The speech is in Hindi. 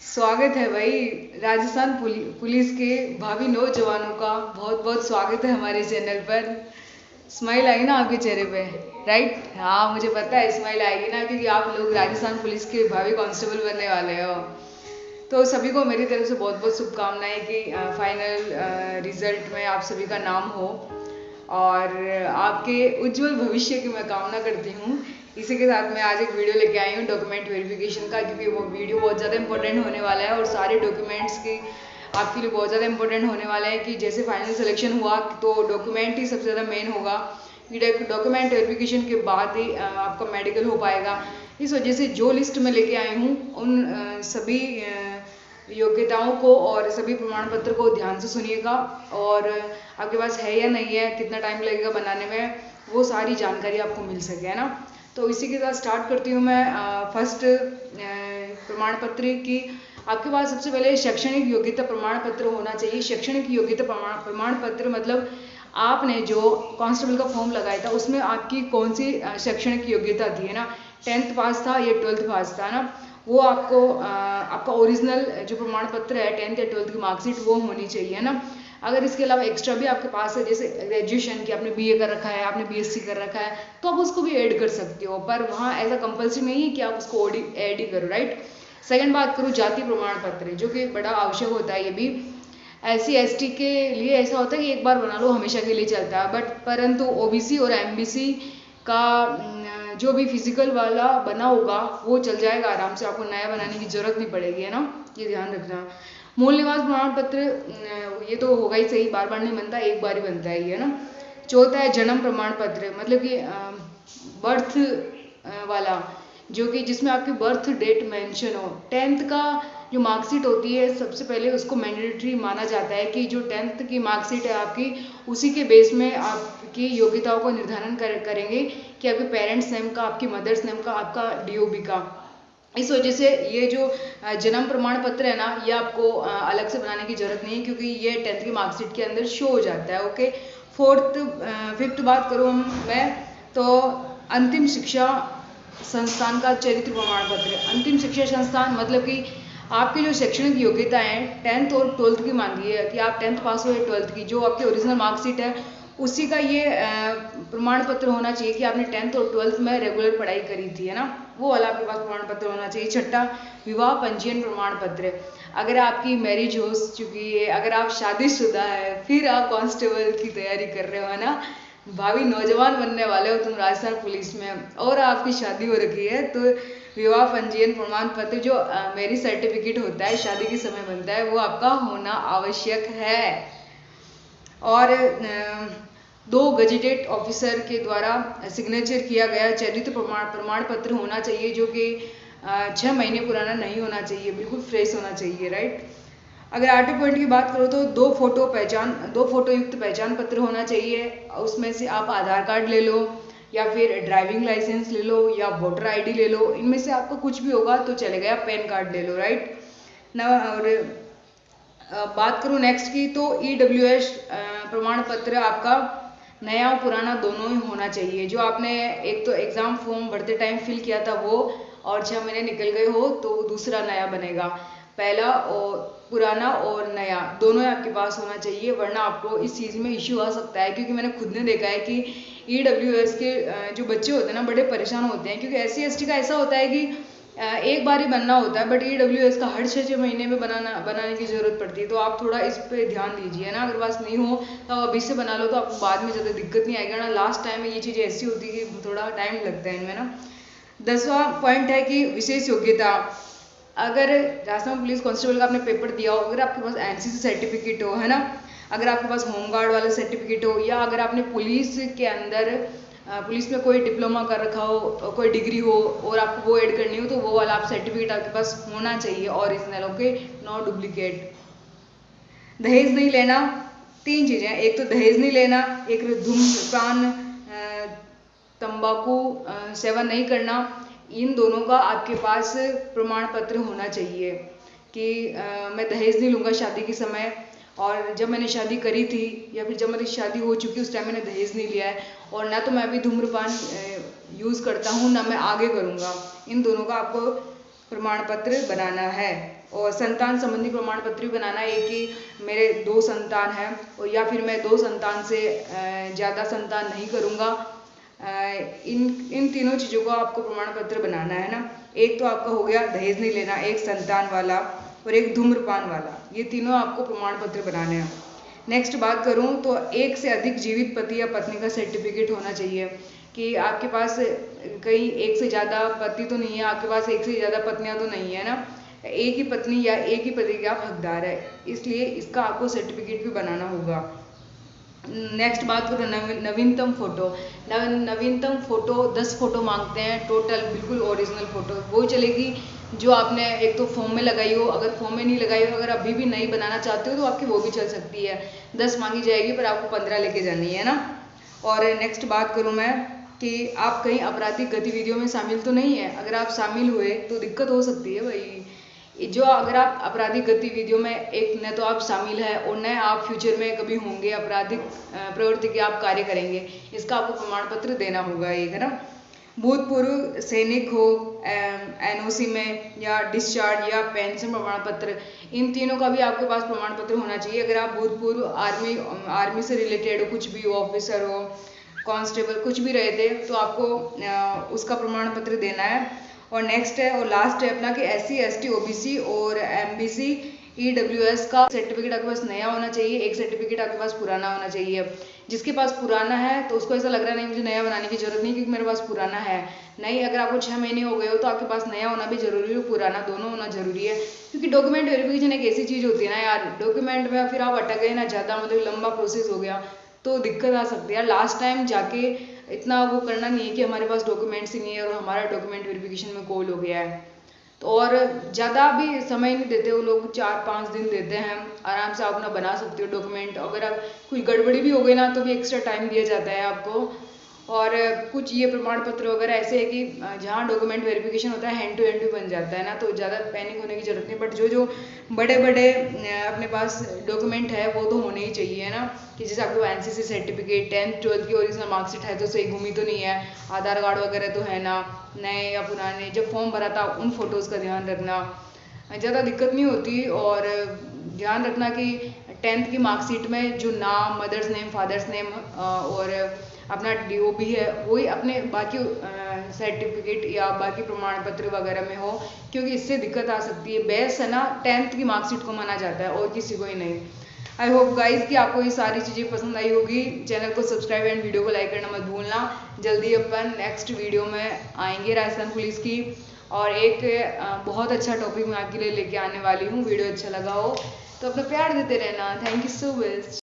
स्वागत है भाई। राजस्थान पुलिस के भावी नौजवानों का बहुत बहुत स्वागत है हमारे चैनल पर। स्माइल आई ना आपके चेहरे पे? राइट, हाँ मुझे पता है स्माइल आएगी ना, क्योंकि आप लोग राजस्थान पुलिस के भावी कांस्टेबल बनने वाले हो। तो सभी को मेरी तरफ से बहुत बहुत शुभकामनाएं कि फाइनल रिजल्ट में आप सभी का नाम हो और आपके उज्जवल भविष्य की मैं कामना करती हूँ। इसी के साथ मैं आज एक वीडियो लेके आई हूँ डॉक्यूमेंट वेरिफिकेशन का, क्योंकि वो वीडियो बहुत ज़्यादा इंपॉर्टेंट होने वाला है और सारे डॉक्यूमेंट्स की आपके लिए बहुत ज़्यादा इंपॉर्टेंट होने वाले हैं। कि जैसे फाइनल सिलेक्शन हुआ तो डॉक्यूमेंट ही सबसे ज़्यादा मेन होगा। डॉक्यूमेंट वेरिफिकेशन के बाद ही आपका मेडिकल हो पाएगा। इस वजह से जो लिस्ट में लेके आई हूँ उन सभी योग्यताओं को और सभी प्रमाण पत्र को ध्यान से सुनिएगा, और आपके पास है या नहीं है, कितना टाइम लगेगा बनाने में, वो सारी जानकारी आपको मिल सके, है ना। तो इसी के साथ स्टार्ट करती हूँ मैं। फर्स्ट प्रमाण पत्र की आपके पास सबसे पहले शैक्षणिक योग्यता प्रमाण पत्र होना चाहिए। शैक्षणिक योग्यता प्रमाण पत्र मतलब आपने जो कांस्टेबल का फॉर्म लगाया था उसमें आपकी कौन सी शैक्षणिक योग्यता थी, है ना। 10th पास था या 12th पास था ना, वो आपको आपका ओरिजिनल जो प्रमाण पत्र है 10th या 12th की मार्कशीट वो होनी चाहिए, है ना। अगर इसके अलावा एक्स्ट्रा भी आपके पास है, जैसे ग्रेजुएशन की आपने बीए कर रखा है, आपने बीएससी कर रखा है, तो आप उसको भी ऐड कर सकते हो, पर वहाँ ऐसा कंपल्सरी नहीं है कि आप उसको ऐड ही करो, राइट। सेकंड बात करूँ जाति प्रमाण पत्र, जो कि बड़ा आवश्यक होता है। ये भी SC ST के लिए ऐसा होता है कि एक बार बना लो हमेशा के लिए चलता है, बट परंतु OBC और MBC का जो भी फिजिकल वाला बना होगा वो चल जाएगा आराम से, आपको नया बनाने की जरूरत नहीं पड़ेगी, है ना। ये ध्यान रखना। मूल निवास प्रमाण पत्र ये तो होगा ही सही, बार बार नहीं बनता, एक बार ही बनता है ये, ना। चौथा है जन्म प्रमाण पत्र, मतलब कि बर्थ वाला, जो कि जिसमें आपकी बर्थ डेट मेंशन हो। 10th का जो मार्कशीट होती है सबसे पहले उसको मैंडेटरी माना जाता है कि जो 10th की मार्कशीट है आपकी, उसी के बेस में आपकी योग्यताओं को निर्धारण करेंगे कि आपके पेरेंट्स नेम का, आपकी मदर्स नेम का, आपका DOB का। इस वजह से ये जो जन्म प्रमाण पत्र है ना, ये आपको अलग से बनाने की जरूरत नहीं है, क्योंकि ये 10th की मार्कशीट के अंदर शो हो जाता है। ओके। फिफ्थ बात करूँ मैं, तो अंतिम शिक्षा संस्थान का चरित्र प्रमाण पत्र। अंतिम शिक्षा संस्थान मतलब कि आपकी जो शैक्षणिक योग्यता है 10th और 12th की मान लीजिए कि आप 10th पास हुए, 12th की जो आपकी ओरिजिनल मार्कशीट है उसी का ये प्रमाण पत्र होना चाहिए कि आपने 10th और 12th में रेगुलर पढ़ाई करी थी, है ना। वो वाला आपके पास प्रमाण पत्र होना चाहिए। छठा, विवाह पंजीयन प्रमाण पत्र। अगर आपकी मैरिज हो चुकी है, अगर आप शादीशुदा है, फिर आप कांस्टेबल की तैयारी कर रहे हो, है ना, भावी नौजवान बनने वाले हो तुम राजस्थान पुलिस में, और आपकी शादी हो रखी है, तो विवाह पंजीयन प्रमाण पत्र जो मैरिज सर्टिफिकेट होता है शादी के समय बनता है, वो आपका होना आवश्यक है। और 2 गजेटेड ऑफिसर के द्वारा सिग्नेचर किया गया चरित्र प्रमाण पत्र होना चाहिए, जो कि 6 महीने पुराना नहीं होना चाहिए, बिल्कुल फ्रेश होना चाहिए, राइट। अगर आर्टिक पॉइंट की बात करो तो 2 फोटो युक्त पहचान पत्र होना चाहिए। उसमें से आप आधार कार्ड ले लो, या फिर ड्राइविंग लाइसेंस ले लो, या वोटर ID ले लो, इनमें से आपका कुछ भी होगा तो चलेगा, या पैन कार्ड ले लो, राइट ना। और बात करूँ नेक्स्ट की, तो EWS प्रमाण पत्र आपका नया और पुराना दोनों ही होना चाहिए। जो आपने एक तो एग्जाम फॉर्म भरते टाइम फिल किया था वो, और 6 महीने निकल गए हो तो दूसरा नया बनेगा। पहला और पुराना और नया दोनों ही आपके पास होना चाहिए, वरना आपको इस चीज़ में इश्यू आ सकता है। क्योंकि मैंने खुद ने देखा है कि EWS के जो बच्चे होते हैं ना, बड़े परेशान होते हैं, क्योंकि SC ST का ऐसा होता है कि एक बार ही बनना होता है, बट EWS का हर 6 महीने में बनाने की जरूरत पड़ती है। तो आप थोड़ा इस पे ध्यान दीजिए ना। अगर पास नहीं हो तो आप अभी से बना लो, तो आपको बाद में ज़्यादा दिक्कत नहीं आएगी ना। लास्ट टाइम में ये चीज़ ऐसी होती है कि थोड़ा टाइम लगता है इनमें ना। 10वां पॉइंट है कि विशेष योग्यता। अगर राजस्थान पुलिस कांस्टेबल का आपने पेपर दिया हो, अगर आपके पास NCC सर्टिफिकेट हो, है ना, अगर आपके पास होमगार्ड वाला सर्टिफिकेट हो, या अगर आपने पुलिस के अंदर पुलिस में कोई डिप्लोमा कर रखा हो, कोई डिग्री हो और आपको वो ऐड करनी हो, तो वो वाला आप सर्टिफिकेट आपके पास होना चाहिए ओरिजिनल, ओके, नो डुप्लीकेट। दहेज नहीं लेना। 3 चीज़ें, एक तो दहेज नहीं लेना, एक धूम्रपान तंबाकू सेवन नहीं करना। इन दोनों का आपके पास प्रमाण पत्र होना चाहिए कि मैं दहेज नहीं लूँगा शादी के समय, और जब मैंने शादी करी थी या फिर जब मेरी शादी हो चुकी उस टाइम मैंने दहेज नहीं लिया है, और ना तो मैं अभी धूम्रपान यूज़ करता हूँ, ना मैं आगे करूँगा। इन दोनों का आपको प्रमाण पत्र बनाना है। और संतान संबंधी प्रमाण पत्र भी बनाना है कि मेरे 2 संतान हैं और या फिर मैं 2 संतान से ज़्यादा संतान नहीं करूँगा। इन तीनों चीज़ों का आपको प्रमाण पत्र बनाना है ना। एक तो आपका हो गया दहेज नहीं लेना, एक संतान वाला और एक धूम्रपान वाला, ये तीनों आपको प्रमाण पत्र बनाने हैं। नेक्स्ट बात करूं तो एक से अधिक जीवित पति या पत्नी का सर्टिफिकेट होना चाहिए कि आपके पास कहीं एक से ज़्यादा पति तो नहीं है, आपके पास एक से ज़्यादा पत्नियां तो नहीं है ना, एक ही पत्नी या एक ही पति के आप हकदार है, इसलिए इसका आपको सर्टिफिकेट भी बनाना होगा। नेक्स्ट बात करो नवीनतम फोटो। नवीनतम फोटो 10 फोटो मांगते हैं टोटल, बिल्कुल ओरिजिनल फोटो वो चलेगी जो आपने एक तो फॉर्म में लगाई हो। अगर फॉर्म में नहीं लगाई हो, अगर अभी भी नहीं बनाना चाहते हो तो आपकी वो भी चल सकती है। 10 मांगी जाएगी पर आपको 15 लेके जानी है ना। और नेक्स्ट बात करूँ मैं कि आप कहीं आपराधिक गतिविधियों में शामिल तो नहीं है। अगर आप शामिल हुए तो दिक्कत हो सकती है भाई। जो अगर आप आपराधिक गतिविधियों में एक न तो आप शामिल है और न आप फ्यूचर में कभी होंगे आपराधिक प्रवृत्ति के आप कार्य करेंगे, इसका आपको प्रमाण पत्र देना होगा एक, है ना। भूतपूर्व सैनिक हो एनओसी में या डिस्चार्ज या पेंशन प्रमाण पत्र, इन तीनों का भी आपके पास प्रमाण पत्र होना चाहिए। अगर आप भूतपूर्व आर्मी से रिलेटेड हो, कुछ भी ऑफिसर हो, कांस्टेबल कुछ भी रहे थे तो आपको उसका प्रमाण पत्र देना है। और नेक्स्ट है और लास्ट है अपना कि SC ST OBC और MBC EWS का सर्टिफिकेट आपके पास नया होना चाहिए, एक सर्टिफिकेट आपके पास पुराना होना चाहिए। जिसके पास पुराना है तो उसको ऐसा लग रहा नहीं मुझे नया बनाने की जरूरत नहीं क्योंकि मेरे पास पुराना है। नहीं, अगर आपको 6 महीने हो गए हो तो आपके पास नया होना भी जरूरी है और पुराना दोनों होना जरूरी है। क्योंकि डॉक्यूमेंट वेरिफिकेशन एक ऐसी चीज़ होती है ना यार, डॉक्यूमेंट में फिर आप अटक गए ना, ज़्यादा मतलब लंबा प्रोसेस हो गया तो दिक्कत आ सकती है। लास्ट टाइम जाके इतना वो करना नहीं है कि हमारे पास डॉक्यूमेंट्स ही नहीं है और हमारा डॉक्यूमेंट वेरिफिकेशन में कॉल हो गया है तो। और ज़्यादा भी समय नहीं देते वो लोग, 4-5 दिन देते हैं, आराम से आप अपना बना सकते हो डॉक्यूमेंट। अगर आप कोई गड़बड़ी भी हो गई ना तो भी एक्स्ट्रा टाइम दिया जाता है आपको। और कुछ ये प्रमाण पत्र वगैरह ऐसे है कि जहाँ डॉक्यूमेंट वेरिफिकेशन होता है हैंड टू हैंड भी बन जाता है ना, तो ज़्यादा पैनिक होने की जरूरत नहीं। बट जो बड़े बड़े अपने पास डॉक्यूमेंट है वो तो होने ही चाहिए ना, कि जैसे आपको NCC सर्टिफिकेट, 10th 12th की ओरिजिनल मार्कशीट है तो सही घूमी तो नहीं है, आधार कार्ड वगैरह तो है ना, नए या पुराने, जब फॉर्म भरा था उन फोटोज़ का ध्यान रखना, ज़्यादा दिक्कत नहीं होती। और ध्यान रखना कि 10th की मार्कशीट में जो नाम, मदर्स नेम, फादर्स नेम और अपना DOB है वही अपने बाकी सर्टिफिकेट या बाकी प्रमाण पत्र वगैरह में हो, क्योंकि इससे दिक्कत आ सकती है। बेस्ट है ना 10th की मार्कशीट को माना जाता है और किसी को ही नहीं। आई होप गाइज कि आपको ये सारी चीज़ें पसंद आई होगी। चैनल को सब्सक्राइब एंड वीडियो को लाइक करना मत भूलना। जल्दी अपन नेक्स्ट वीडियो में आएंगे राजस्थान पुलिस की, और एक बहुत अच्छा टॉपिक मैं आपके लिए लेके आने वाली हूँ। वीडियो अच्छा लगा हो तो अपना प्यार देते रहना। Thank you so much.